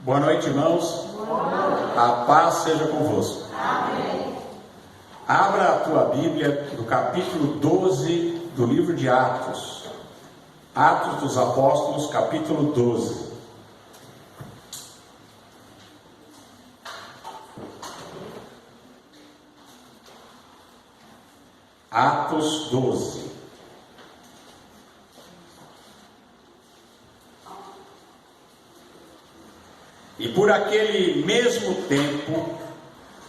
Boa noite, irmãos. Boa noite. A paz seja convosco. Amém. Abra a tua Bíblia no capítulo 12 do livro de Atos. Atos dos Apóstolos, capítulo 12. Atos 12. E por aquele mesmo tempo,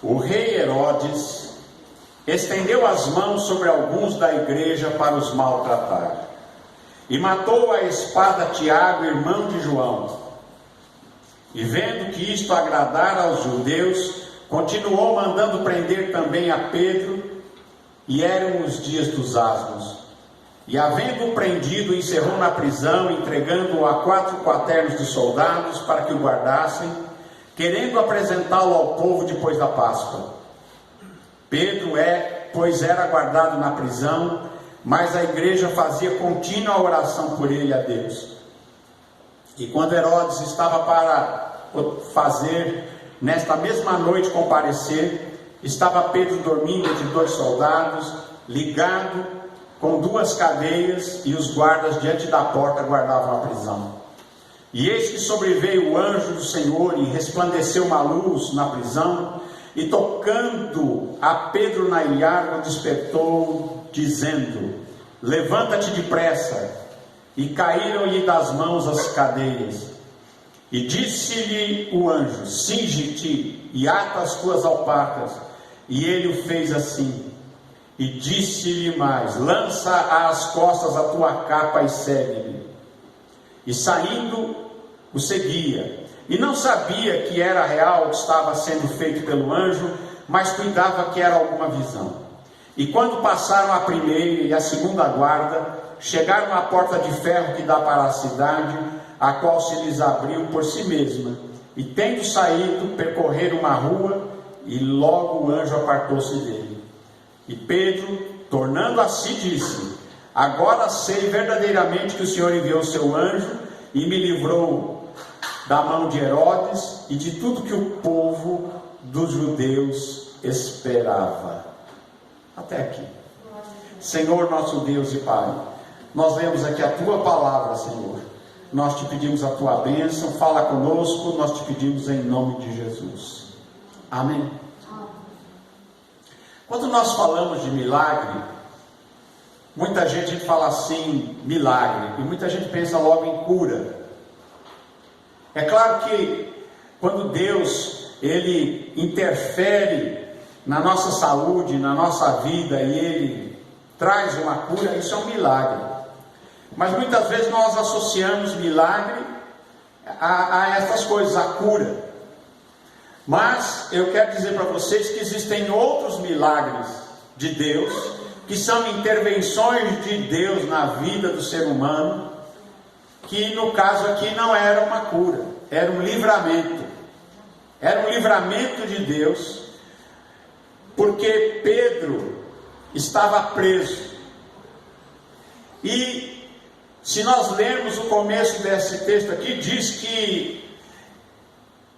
o rei Herodes estendeu as mãos sobre alguns da igreja para os maltratar, e matou à espada Tiago, irmão de João. E vendo que isto agradara aos judeus, continuou mandando prender também a Pedro, e eram os dias dos asmos. E havendo-o prendido, encerrou na prisão, entregando-o a 4 quaternos de soldados para que o guardassem, querendo apresentá-lo ao povo depois da Páscoa. Pedro pois era guardado na prisão, mas a igreja fazia contínua oração por ele a Deus. E quando Herodes estava para fazer, nesta mesma noite, comparecer, estava Pedro dormindo entre 2 soldados, ligado com 2 cadeias, e os guardas diante da porta guardavam a prisão. E eis que sobreveio o anjo do Senhor, e resplandeceu uma luz na prisão, e tocando a Pedro na ilharga, despertou, dizendo: levanta-te depressa. E caíram-lhe das mãos as cadeias. E disse-lhe o anjo: cinge-te e ata as tuas alparcas. E ele o fez assim. E disse-lhe mais: lança às costas a tua capa e segue-me. E saindo, o seguia. E não sabia que era real o que estava sendo feito pelo anjo, mas cuidava que era alguma visão. E quando passaram a primeira e a segunda guarda, chegaram à porta de ferro que dá para a cidade, a qual se lhes abriu por si mesma. E tendo saído, percorreram uma rua, e logo o anjo apartou-se dele. E Pedro, tornando a si, disse: agora sei verdadeiramente que o Senhor enviou o seu anjo e me livrou da mão de Herodes e de tudo que o povo dos judeus esperava. Até aqui. Senhor nosso Deus e Pai, nós lemos aqui a tua palavra, Senhor. Nós te pedimos a tua bênção, fala conosco, nós te pedimos em nome de Jesus. Amém. Quando nós falamos de milagre, muita gente fala assim, milagre, e muita gente pensa logo em cura. É claro que quando Deus, Ele interfere na nossa saúde, na nossa vida, e Ele traz uma cura, isso é um milagre. Mas muitas vezes nós associamos milagre a essas coisas, a cura. Mas eu quero dizer para vocês que existem outros milagres de Deus, que são intervenções de Deus na vida do ser humano, que no caso aqui não era uma cura, era um livramento. Era um livramento de Deus, porque Pedro estava preso. E se nós lermos o começo desse texto aqui, diz que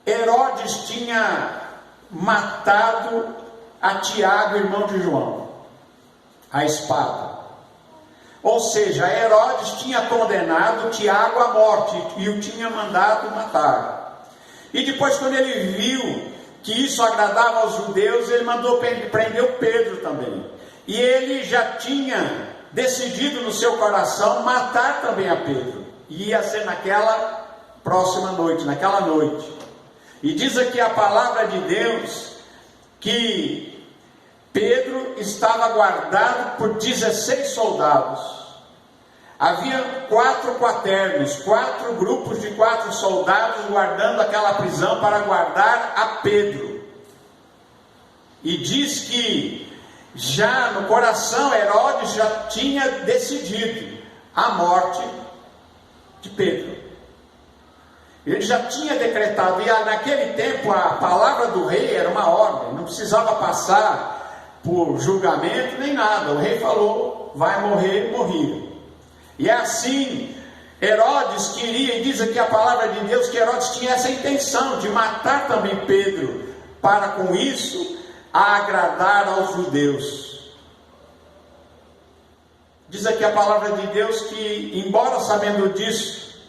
Herodes tinha matado a Tiago, irmão de João, a espada. Ou seja, Herodes tinha condenado Tiago à morte e o tinha mandado matar. E depois, quando ele viu que isso agradava aos judeus, ele mandou prender o Pedro também. E ele já tinha decidido no seu coração matar também a Pedro. E ia ser naquela próxima noite, naquela noite. E diz aqui a palavra de Deus que Pedro estava guardado por 16 soldados. Havia 4 quaternos, 4 grupos de 4 soldados guardando aquela prisão para guardar a Pedro. E diz que já no coração Herodes já tinha decidido a morte de Pedro. Ele já tinha decretado, e naquele tempo a palavra do rei era uma ordem, não precisava passar por julgamento nem nada. O rei falou, vai morrer, morria. E é assim Herodes queria, e diz aqui a palavra de Deus, que Herodes tinha essa intenção de matar também Pedro, para com isso agradar aos judeus. Diz aqui a palavra de Deus que, embora sabendo disso,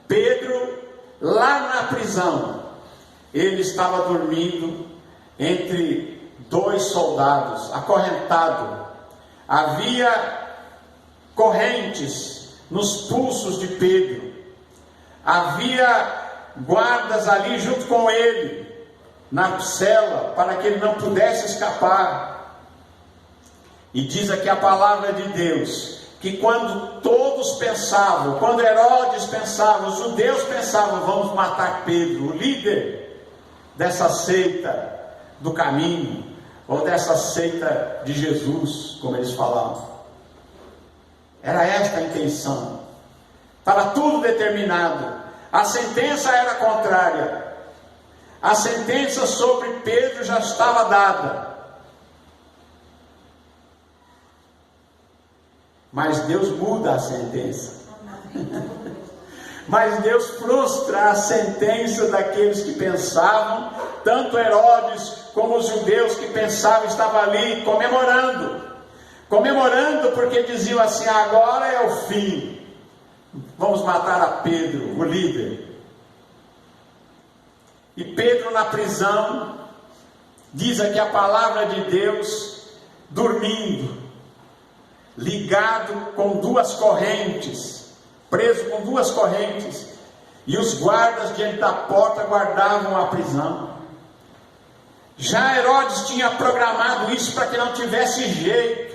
Pedro, lá na prisão, ele estava dormindo entre dois soldados, acorrentado. Havia correntes nos pulsos de Pedro, havia guardas ali junto com ele, na cela, para que ele não pudesse escapar. E diz aqui a palavra de Deus, que quando todos pensavam, quando Herodes pensava, os judeus pensavam, vamos matar Pedro, o líder dessa seita do caminho, ou dessa seita de Jesus, como eles falavam. Era esta a intenção. Estava tudo determinado. A sentença era contrária. A sentença sobre Pedro já estava dada. Mas Deus muda a sentença. Mas Deus frustra a sentença daqueles que pensavam, tanto Herodes como os judeus que pensavam, estavam ali comemorando porque diziam assim, agora é o fim, vamos matar a Pedro, o líder. E Pedro na prisão, diz aqui a palavra de Deus, dormindo, ligado com duas correntes, preso com duas correntes, e os guardas diante da porta guardavam a prisão. Já Herodes tinha programado isso para que não tivesse jeito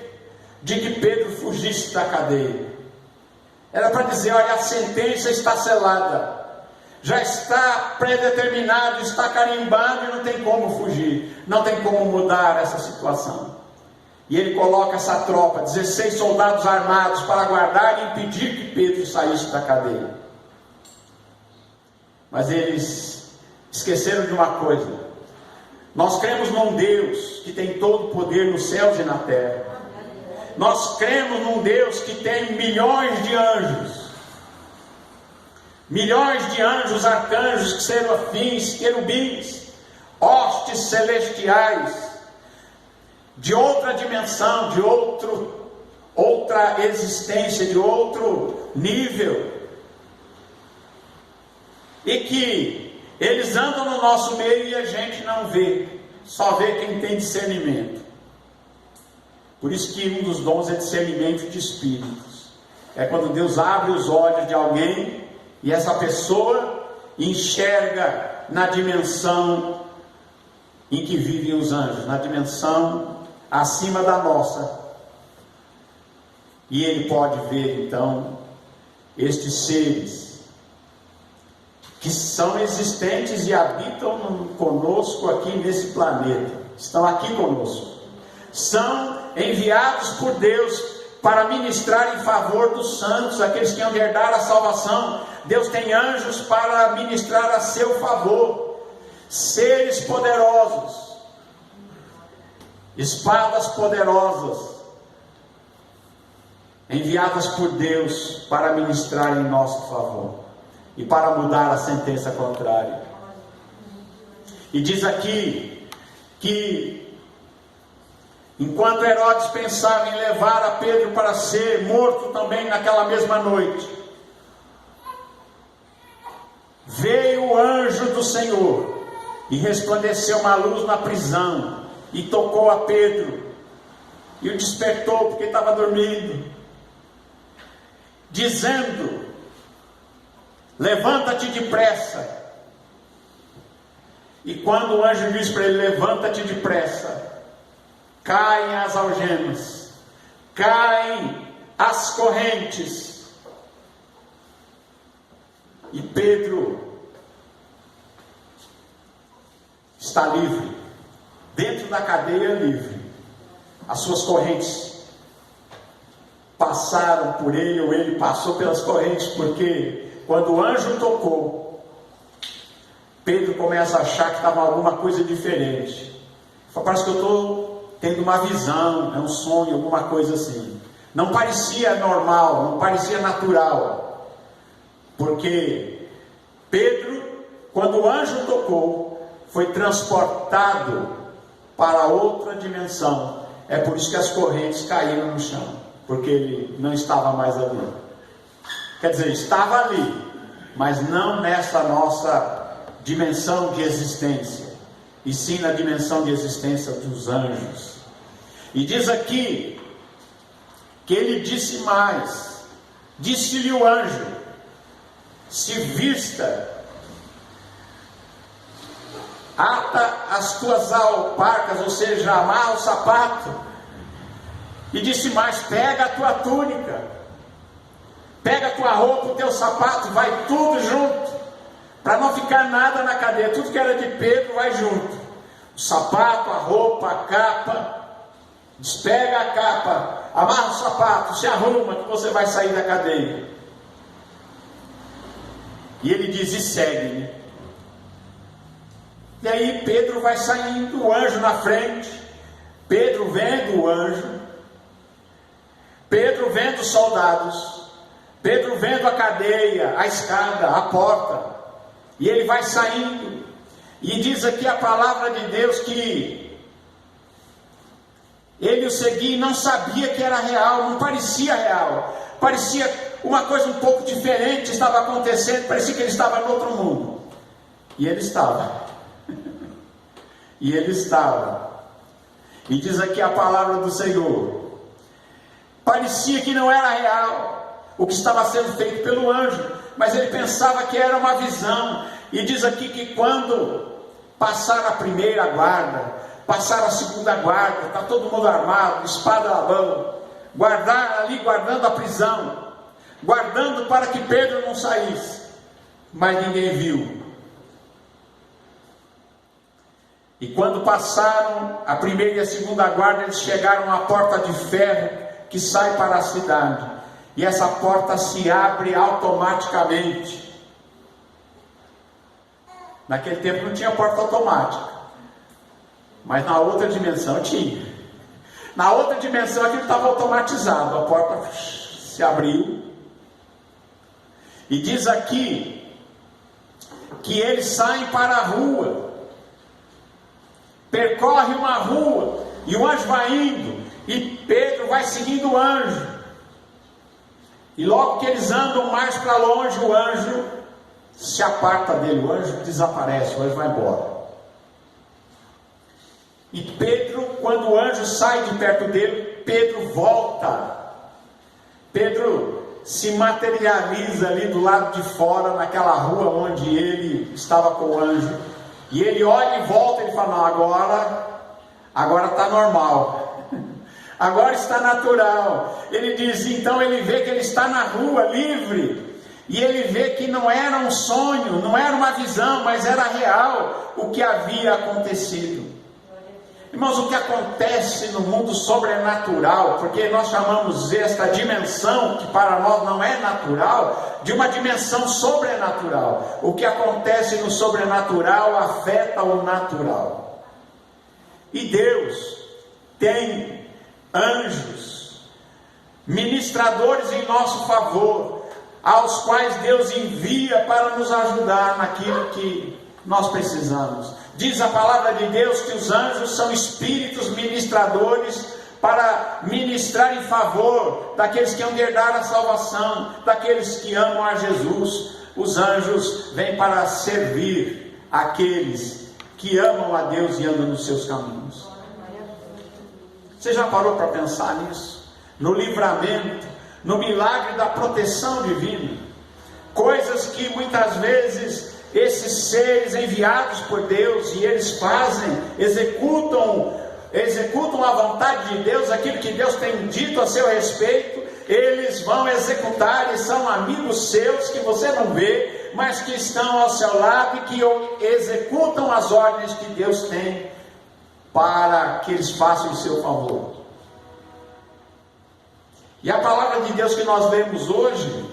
de que Pedro fugisse da cadeia. Era para dizer, olha, a sentença está selada, já está predeterminado, está carimbado e não tem como fugir, não tem como mudar essa situação. E ele coloca essa tropa, 16 soldados armados, para guardar e impedir que Pedro saísse da cadeia. Mas eles esqueceram de uma coisa: nós cremos num Deus que tem todo o poder nos céus e na terra. Nós cremos num Deus que tem milhões de anjos, arcanjos, serafins, querubins, hostes celestiais, de outra dimensão, de outra existência, de outro nível, e que eles andam no nosso meio e a gente não vê, só vê quem tem discernimento. Por isso que um dos dons é discernimento de espíritos. É quando Deus abre os olhos de alguém e essa pessoa enxerga na dimensão em que vivem os anjos, na dimensão acima da nossa. E ele pode ver então estes seres que são existentes e habitam conosco aqui nesse planeta, estão aqui conosco, são enviados por Deus para ministrar em favor dos santos, aqueles que hão de herdar a salvação. Deus tem anjos para ministrar a seu favor, seres poderosos, espadas poderosas, enviadas por Deus para ministrar em nosso favor e para mudar a sentença contrária. E diz aqui que enquanto Herodes pensava em levar a Pedro para ser morto também naquela mesma noite, veio o anjo do Senhor e resplandeceu uma luz na prisão e tocou a Pedro e o despertou porque estava dormindo, dizendo: levanta-te depressa. E quando o anjo diz para ele: levanta-te depressa, caem as algemas, caem as correntes, e Pedro está livre, dentro da cadeia livre. As suas correntes passaram por ele, ou ele passou pelas correntes, porque quando o anjo tocou, Pedro começa a achar que estava alguma coisa diferente. Parece que eu estou tendo uma visão, é um sonho, alguma coisa assim. Não parecia normal, não parecia natural. porque Pedro, quando o anjo tocou, foi transportado para outra dimensão. É por isso que as correntes caíram no chão, porque ele não estava mais ali. Quer dizer, estava ali, mas não nessa nossa dimensão de existência, e sim na dimensão de existência dos anjos. E diz aqui que ele disse mais, disse-lhe o anjo: se vista, ata as tuas alparcas, ou seja, amarra o sapato. E disse mais: pega a tua túnica, pega a tua roupa, o teu sapato, vai tudo junto, para não ficar nada na cadeia. Tudo que era de Pedro vai junto, o sapato, a roupa, a capa. Despega a capa, amarra o sapato, se arruma, que você vai sair da cadeia. E ele diz: e segue-me. E aí Pedro vai saindo, o anjo na frente, Pedro vendo o anjo, Pedro vendo os soldados, Pedro vendo a cadeia, a escada, a porta, e ele vai saindo, e diz aqui a palavra de Deus que ele o seguia e não sabia que era real, não parecia real, parecia uma coisa um pouco diferente estava acontecendo, parecia que ele estava no outro mundo, e ele estava. E ele estava. E diz aqui a palavra do Senhor: parecia que não era real o que estava sendo feito pelo anjo, mas ele pensava que era uma visão. E diz aqui que quando passaram a primeira guarda, passaram a segunda guarda, está todo mundo armado, espada na mão, guardaram ali, guardando a prisão, guardando para que Pedro não saísse, mas ninguém viu. E quando passaram a primeira e a segunda guarda, eles chegaram à porta de ferro que sai para a cidade. E essa porta se abre automaticamente. Naquele tempo não tinha porta automática, mas na outra dimensão tinha. Na outra dimensão aquilo estava automatizado. A porta se abriu. E diz aqui que eles saem para a rua. Percorre uma rua, e o anjo vai indo, e Pedro vai seguindo o anjo, e logo que eles andam mais para longe, o anjo se aparta dele, o anjo desaparece, o anjo vai embora. E Pedro, quando o anjo sai de perto dele, Pedro volta, Pedro se materializa ali do lado de fora, naquela rua onde ele estava com o anjo. E ele olha e volta, ele fala: não, agora está normal, agora está natural. Ele diz, então ele vê que ele está na rua, livre, e ele vê que não era um sonho, não era uma visão, mas era real o que havia acontecido. Irmãos, o que acontece no mundo sobrenatural, porque nós chamamos esta dimensão, que para nós não é natural, de uma dimensão sobrenatural. O que acontece no sobrenatural afeta o natural. E Deus tem anjos, ministradores em nosso favor, aos quais Deus envia para nos ajudar naquilo que nós precisamos. Diz a palavra de Deus que os anjos são espíritos ministradores para ministrar em favor daqueles que hão de herdar a salvação, daqueles que amam a Jesus. Os anjos vêm para servir aqueles que amam a Deus e andam nos seus caminhos. Você já parou para pensar nisso? No livramento, no milagre da proteção divina, coisas que muitas vezes esses seres enviados por Deus, e eles fazem, executam a vontade de Deus, aquilo que Deus tem dito a seu respeito, eles vão executar, e são amigos seus que você não vê, mas que estão ao seu lado e que executam as ordens que Deus tem para que eles façam em seu favor. E a palavra de Deus que nós lemos hoje,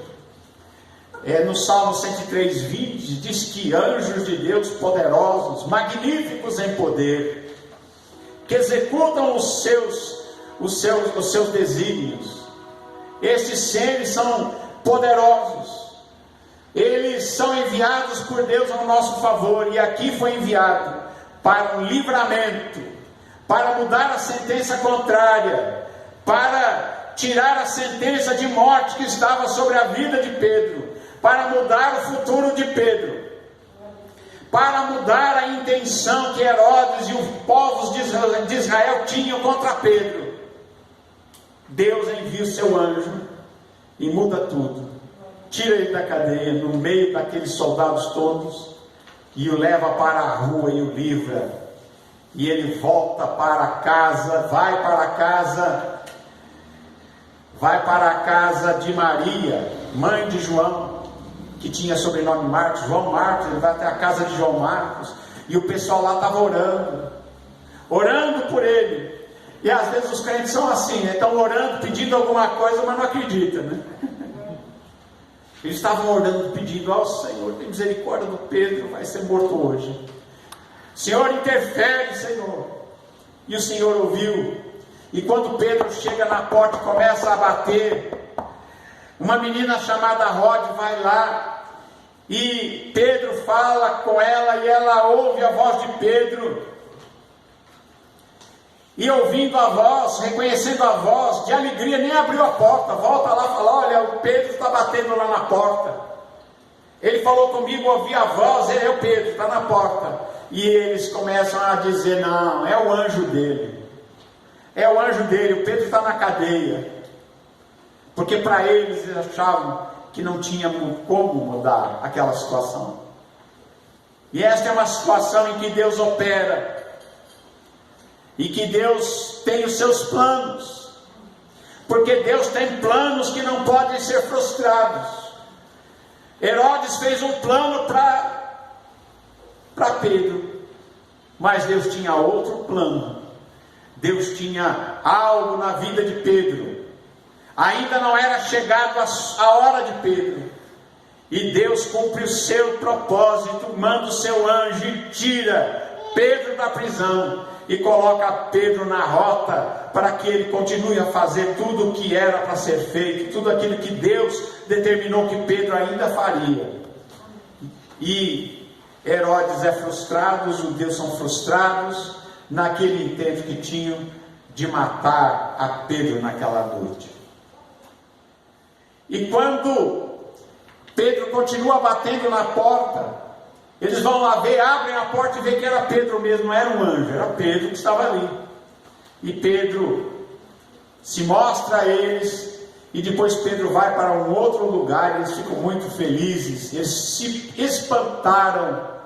no Salmo 103:20, diz que anjos de Deus poderosos, magníficos em poder, que executam os seus desígnios. Estes seres são poderosos. eles são enviados por Deus ao nosso favor, e aqui foi enviado para um livramento, para mudar a sentença contrária, para tirar a sentença de morte que estava sobre a vida de Pedro, para mudar o futuro de Pedro, para mudar a intenção que Herodes e os povos de Israel tinham contra Pedro. Deus envia o seu anjo e muda tudo, tira ele da cadeia, no meio daqueles soldados todos, e o leva para a rua e o livra, e ele volta para casa, vai para a casa de Maria, mãe de João, que tinha sobrenome Marcos, João Marcos. Ele vai até a casa de João Marcos, e o pessoal lá estava orando por ele. E às vezes os crentes são assim, né? Estão orando, pedindo alguma coisa, mas não acreditam, né? Eles estavam orando, pedindo ao Senhor, tem misericórdia do Pedro, vai ser morto hoje. Senhor, interfere, Senhor. E o Senhor ouviu. E quando Pedro chega na porta e começa a bater, uma menina chamada Rode vai lá, e Pedro fala com ela, e ela ouve a voz de Pedro, e ouvindo a voz, reconhecendo a voz, de alegria nem abriu a porta, volta lá e fala: olha, o Pedro está batendo lá na porta, ele falou comigo, ouvi a voz, ele é o Pedro, está na porta. E eles começam a dizer: não, é o anjo dele, o Pedro está na cadeia. Porque para eles achavam que não tinha como mudar aquela situação. E esta é uma situação em que Deus opera, e que Deus tem os seus planos, porque Deus tem planos que não podem ser frustrados. Herodes fez um plano para Pedro, mas Deus tinha outro plano. Deus tinha algo na vida de Pedro. Ainda não era chegado a hora de Pedro, e Deus cumpre o seu propósito, manda o seu anjo e tira Pedro da prisão, e coloca Pedro na rota, para que ele continue a fazer tudo o que era para ser feito, tudo aquilo que Deus determinou que Pedro ainda faria. E Herodes é frustrado, os judeus são frustrados, naquele intento que tinham de matar a Pedro naquela noite. E quando Pedro continua batendo na porta, eles vão lá ver, abrem a porta e veem que era Pedro mesmo, não era um anjo, era Pedro que estava ali. E Pedro se mostra a eles, e depois Pedro vai para um outro lugar, eles ficam muito felizes, eles se espantaram,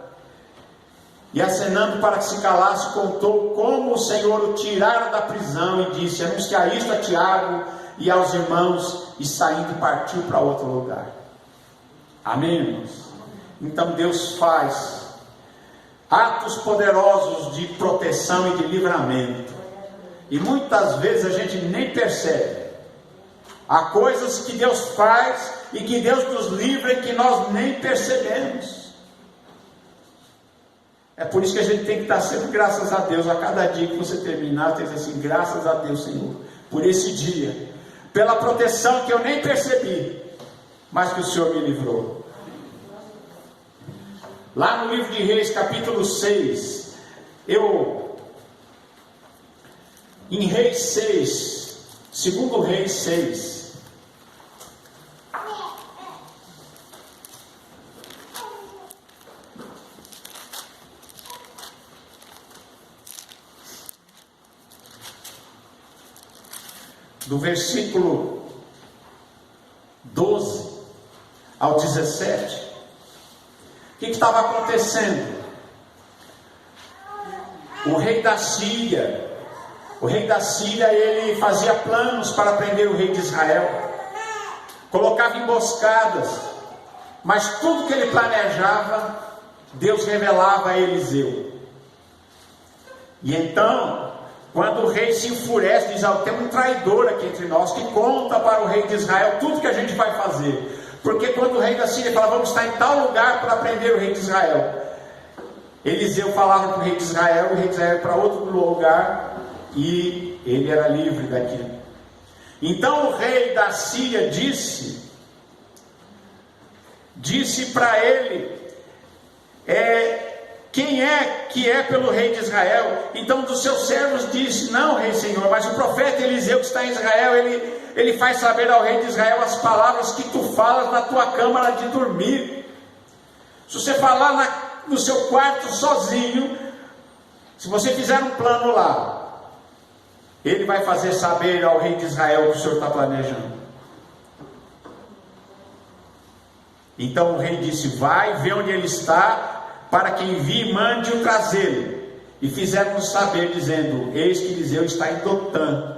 e acenando para que se calasse, contou como o Senhor o tirara da prisão, e disse: anunciai isto a Tiago e aos irmãos, e saindo partiu para outro lugar. Amém, irmãos? Então Deus faz atos poderosos de proteção e de livramento, e muitas vezes a gente nem percebe. Há coisas que Deus faz e que Deus nos livra e que nós nem percebemos. É por isso que a gente tem que dar sempre graças a Deus. A cada dia que você terminar, tem que dizer assim: graças a Deus, Senhor, por esse dia, pela proteção que eu nem percebi, mas que o Senhor me livrou. Lá no livro de Reis, capítulo 6, em Reis 6, segundo Reis 6, do versículo 12 ao 17, o que estava acontecendo? O rei da Síria, ele fazia planos para prender o rei de Israel, colocava emboscadas, mas tudo que ele planejava, Deus revelava a Eliseu. E então, quando o rei se enfurece, diz: tem um traidor aqui entre nós, que conta para o rei de Israel tudo que a gente vai fazer. Porque quando o rei da Síria fala: vamos estar em tal lugar para prender o rei de Israel, Eliseu falava para o rei de Israel, o rei de Israel ia para outro lugar, e ele era livre daquilo. Então o rei da Síria disse disse para ele: quem é que é pelo rei de Israel? Então um dos seus servos disse: não, rei Senhor, mas o profeta Eliseu que está em Israel, ele faz saber ao rei de Israel as palavras que tu falas na tua câmara de dormir. Se você falar no seu quarto sozinho, se você fizer um plano lá, ele vai fazer saber ao rei de Israel o que o Senhor está planejando. Então o rei disse: vai, vê onde ele está, para que envie e mande-o trazê-lo. E fizeram-nos saber, dizendo: eis que Eliseu está em Dotã.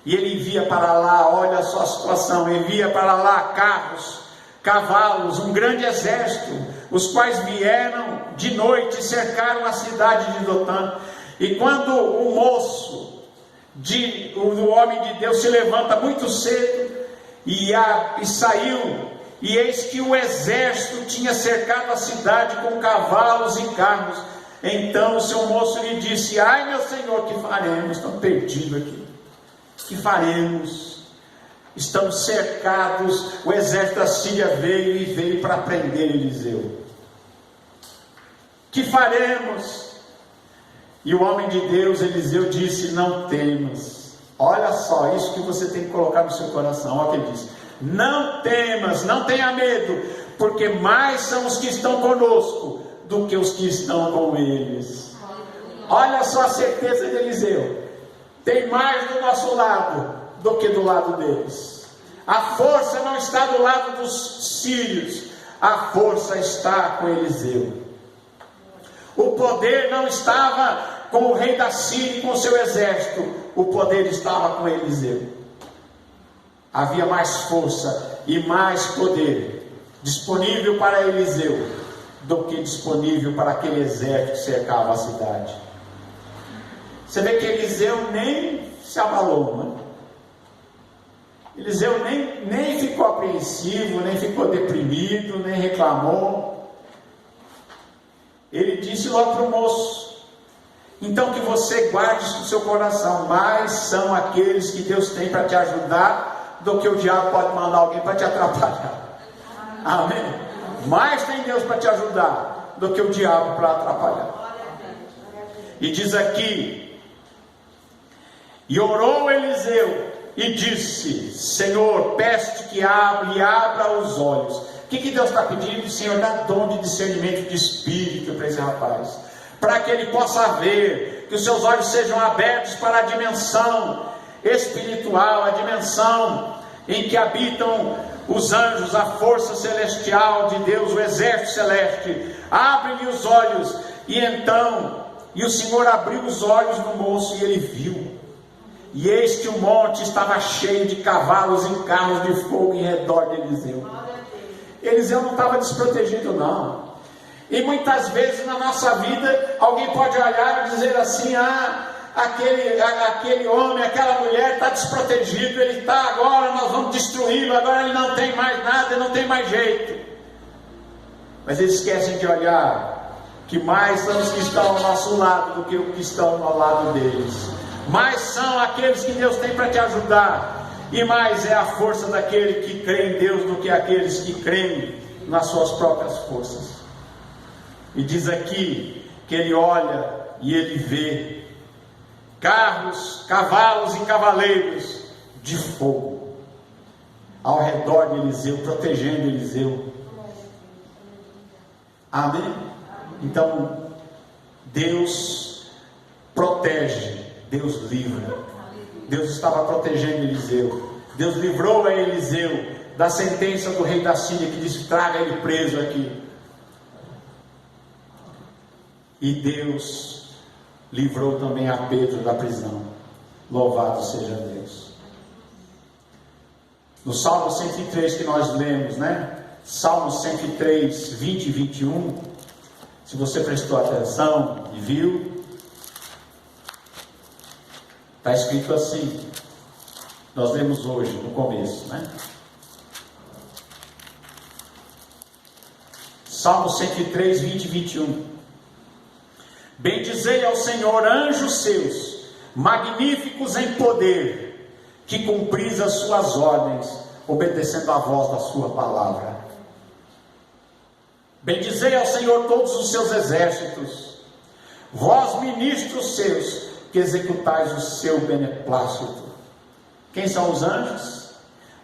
E ele envia para lá, olha só a situação, envia para lá carros, cavalos, um grande exército, os quais vieram de noite e cercaram a cidade de Dotã. E quando o moço, o homem de Deus, se levanta muito cedo e saiu, e eis que o exército tinha cercado a cidade com cavalos e carros. Então o seu moço lhe disse: ai meu senhor, que faremos? Estamos perdidos aqui. Que faremos? Estamos cercados. O exército da Síria veio para prender Eliseu. Que faremos? E o homem de Deus, Eliseu, disse: não temas. Olha só, isso que você tem que colocar no seu coração. Olha o que ele disse: não temas, não tenha medo, porque mais são os que estão conosco do que os que estão com eles. Olha só a certeza de Eliseu: tem mais do nosso lado do que do lado deles. A força não está do lado dos sírios, a força está com Eliseu. O poder não estava com o rei da Síria e com o seu exército, o poder estava com Eliseu. Havia mais força e mais poder disponível para Eliseu do que disponível para aquele exército que cercava a cidade. Você vê que Eliseu nem se abalou, né? Eliseu nem ficou apreensivo, nem ficou deprimido, nem reclamou. Ele disse logo para o moço: então que você guarde isso no seu coração, mais são aqueles que Deus tem para te ajudar do que o diabo pode mandar alguém para te atrapalhar. Amém? Mais tem Deus para te ajudar do que o diabo para atrapalhar. E diz aqui: e orou Eliseu e disse: Senhor, peço-te que abra os olhos. O que Deus está pedindo? Senhor, dá dom de discernimento de espírito para esse rapaz, para que ele possa ver, que os seus olhos sejam abertos para a dimensão espiritual, a dimensão em que habitam os anjos, a força celestial de Deus, o exército celeste. Abre-lhe os olhos. E o Senhor abriu os olhos do moço, e ele viu. E eis que o monte estava cheio de cavalos e carros de fogo em redor de Eliseu. Eliseu não estava desprotegido, não. E muitas vezes na nossa vida, alguém pode olhar e dizer assim: aquele homem, aquela mulher está desprotegido, ele está agora, nós vamos destruí-lo, agora ele não tem mais nada, ele não tem mais jeito. Mas eles esquecem de olhar que mais são os que estão ao nosso lado do que os que estão ao lado deles. Mais são aqueles que Deus tem para te ajudar, e mais é a força daquele que crê em Deus do que aqueles que creem nas suas próprias forças. E diz aqui que ele olha e ele vê carros, cavalos e cavaleiros de fogo ao redor de Eliseu, protegendo Eliseu. Amém? Então, Deus protege, Deus livra. Deus estava protegendo Eliseu. Deus livrou a Eliseu da sentença do rei da Síria, que disse: traga ele preso aqui. E Deus livrou também a Pedro da prisão. Louvado seja Deus. No Salmo 103 que nós lemos, né? Salmo 103, 20 e 21. Se você prestou atenção e viu, está escrito assim. Nós lemos hoje, no começo, né? Salmo 103, 20 e 21. Bendizei ao Senhor, anjos seus, magníficos em poder, que cumpris as suas ordens, obedecendo à voz da sua palavra. Bendizei ao Senhor todos os seus exércitos, vós ministros seus, que executais o seu beneplácito. Quem são os anjos?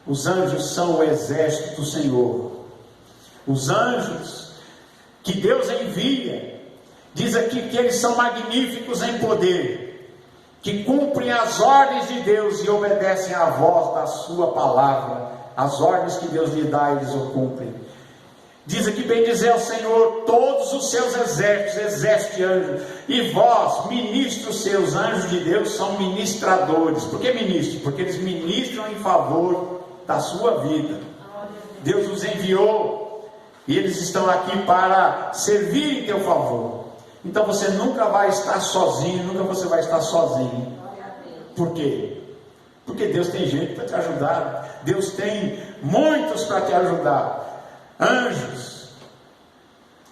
Os anjos são o exército do Senhor. Os anjos que Deus envia, diz aqui que eles são magníficos em poder, que cumprem as ordens de Deus e obedecem à voz da sua palavra. As ordens que Deus lhe dá, eles o cumprem. Diz aqui: bendizei ao Senhor todos os seus exércitos, exército de anjos, e vós, ministros seus. Anjos de Deus são ministradores. Por que ministros? Porque eles ministram em favor da sua vida. Deus os enviou e eles estão aqui para servir em teu favor. Então você nunca vai estar sozinho, nunca você vai estar sozinho. Por quê? Porque Deus tem gente para te ajudar. Deus tem muitos para te ajudar. Anjos,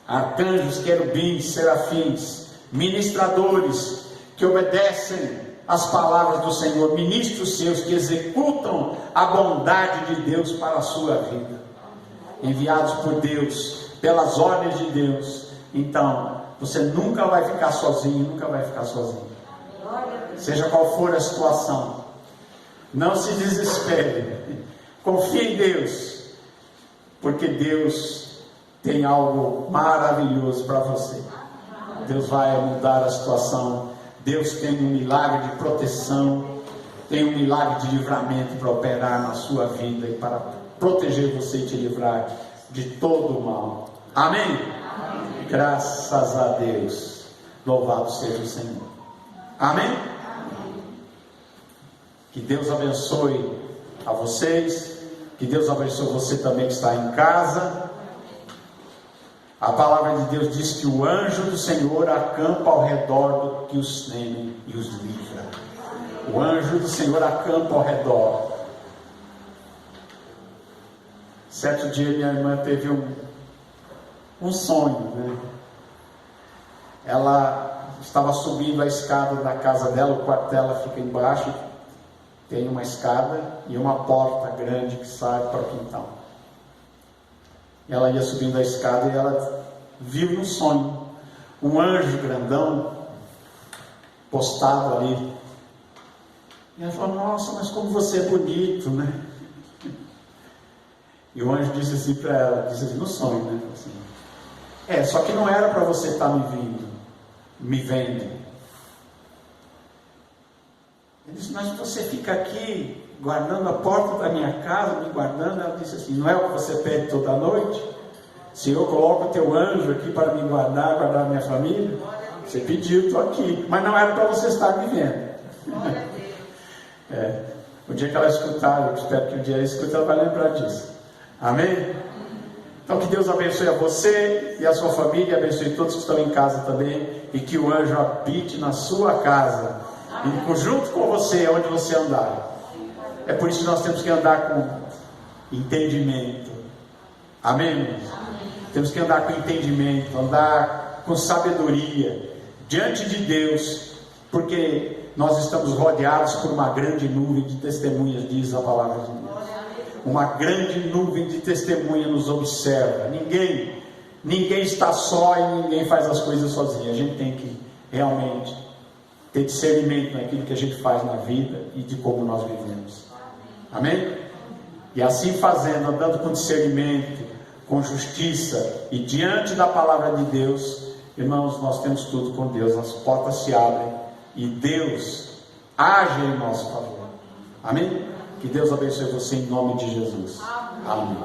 arcanjos, querubins, serafins, ministradores que obedecem às palavras do Senhor, ministros seus que executam a bondade de Deus para a sua vida, enviados por Deus, pelas ordens de Deus. Então, você nunca vai ficar sozinho, nunca vai ficar sozinho. Seja qual for a situação, não se desespere, confie em Deus, porque Deus tem algo maravilhoso para você. Deus vai mudar a situação. Deus tem um milagre de proteção, tem um milagre de livramento para operar na sua vida e para proteger você e te livrar de todo o mal. Amém? Amém. Graças a Deus. Louvado seja o Senhor. Amém? Amém. Que Deus abençoe a vocês. Que Deus abençoe você também que está em casa. A palavra de Deus diz que o anjo do Senhor acampa ao redor do que os teme e os livra. O anjo do Senhor acampa ao redor. Certo dia minha irmã teve um sonho, né? Ela estava subindo a escada da casa dela, o quarto dela fica embaixo. Tem uma escada e uma porta grande que sai para o quintal. Ela ia subindo a escada e ela viu no sonho um anjo grandão postado ali. E ela falou: nossa, mas como você é bonito, né? E o anjo disse assim para ela, disse assim, no sonho, né? Assim, só que não era para você estar me vendo. Ele disse: mas você fica aqui guardando a porta da minha casa, me guardando. Ela disse assim: não é o que você pede toda noite? Se eu coloco o teu anjo aqui para me guardar a minha família, você pediu, estou aqui, mas não era para você estar me vendo. O dia que ela escutar, eu espero que o dia ela escute, ela vai lembrar disso. Amém? Então que Deus abençoe a você e a sua família, abençoe todos que estão em casa também, e que o anjo habite na sua casa e junto com você, onde você andar. É por isso que nós temos que andar com entendimento. Amém, irmãos? Temos que andar com entendimento, andar com sabedoria diante de Deus, porque nós estamos rodeados por uma grande nuvem de testemunhas, diz a palavra de Deus. Uma grande nuvem de testemunha nos observa. Ninguém está só e ninguém faz as coisas sozinho. A gente tem que realmente ter discernimento naquilo que a gente faz na vida e de como nós vivemos. Amém? E assim fazendo, andando com discernimento, com justiça e diante da palavra de Deus, irmãos, nós temos tudo com Deus. As portas se abrem e Deus age em nosso favor. Amém? Que Deus abençoe você em nome de Jesus. Amém.